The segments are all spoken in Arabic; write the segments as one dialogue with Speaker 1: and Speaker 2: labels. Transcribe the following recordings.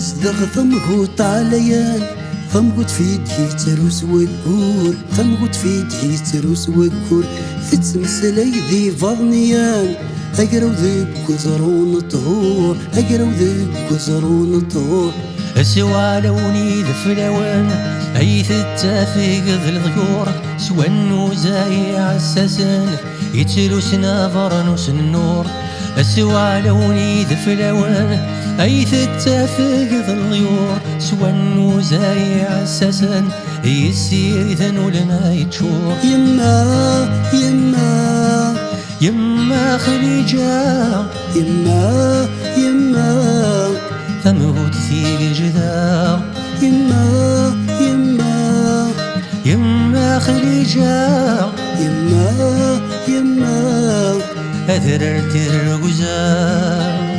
Speaker 1: تزدغ ثمغوت عليان ثمغوت في يدي تروس وكور ثمغوت في يدي تروس وكور تتمسلي ذي فضنيان أقرو ذيك وزرون طهور أقرو ذيك وزرون طهور
Speaker 2: سوالوني ذفلوان أيث التافق ذي الضيور سوى النوزاي عساسن يتلوس نافرنوس النور سوالوني ذفلوان أيث التافق ذي الضيور سوى النوزاي عساسن يسير ذنولنا يتشور
Speaker 1: يما يما
Speaker 2: يما خليجة
Speaker 1: يما يما
Speaker 2: ثمغوت في جذا
Speaker 1: يما يما
Speaker 2: يما خليجة
Speaker 1: يما يما
Speaker 2: أذررت الرقزة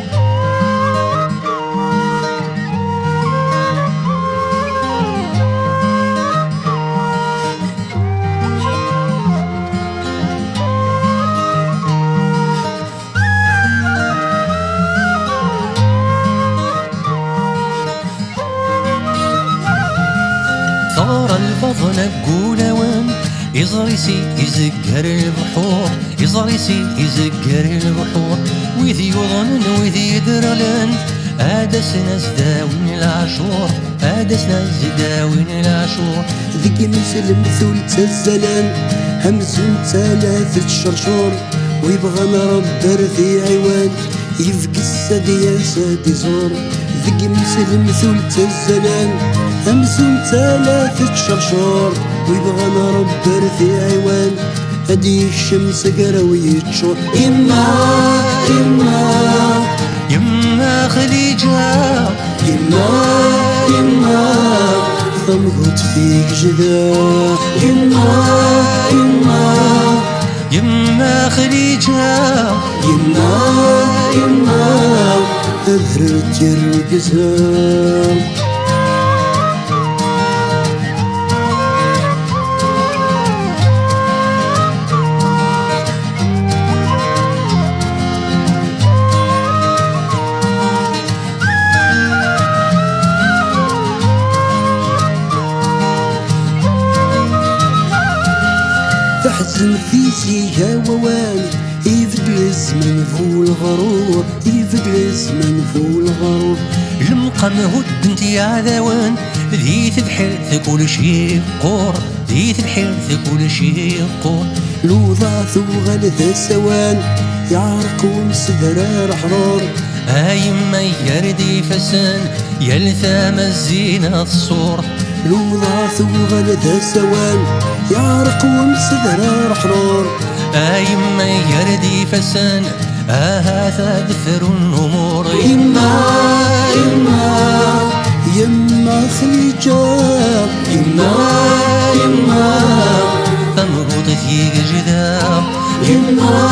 Speaker 2: ثار الفضل بقولوان يزريسي يزقر البحور يزريسي يزقر البحور وذي يظن وذي يدرلن آدسنا زداوين العشور آدسنا زداوين العشور
Speaker 1: ذيك مسلم ثول تزلان همزون ثلاثة شرشور ويبغى نربر ذي عوان يفك السادي يا سادي زور ذيك مسلم ثول تزلان همزون ثلاثة شرشور ويبغى نربر ذي عوان هدي الشمس قروي تشور يما يما
Speaker 2: يما خليجة
Speaker 1: يما يما ثمغوت فيك جدا يما يما
Speaker 2: يما خليجة
Speaker 1: يما يما أذهرت الرقزة تحزن في سيها ووان يفدل الزمن فو الغرور يفدل الزمن فو الغرور
Speaker 2: المقام هد انت يا ذوان ذي تبحر كل شي قور ذي تبحر كل شي قور
Speaker 1: لوضاث وغلث سوان يعرق ومسدرار حرور
Speaker 2: يما يردي فسان يلثام الزينة الصور
Speaker 1: لوضاث وغلث سوان يعرق ومسدرار حرور
Speaker 2: يما يردي فسان هذا دثر النمور
Speaker 1: يما يما يما خليجة يما يما
Speaker 2: ثمغوط في جدا
Speaker 1: يما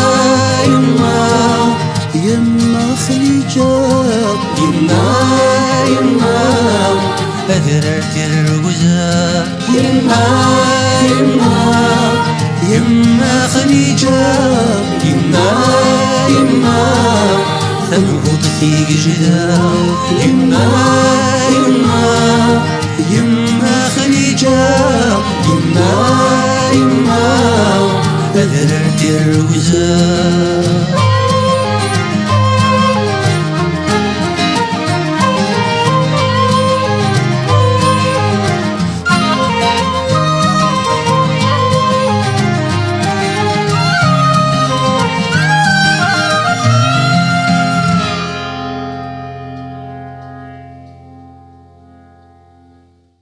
Speaker 1: يما يما خليجة يما يما
Speaker 2: أذررت الرقزة
Speaker 1: يما يما
Speaker 2: يما خليجة
Speaker 1: يما يما
Speaker 2: ثمغوط في جدا
Speaker 1: يما يما
Speaker 2: يما خليجة
Speaker 1: يما يما
Speaker 2: أذررت الرقزة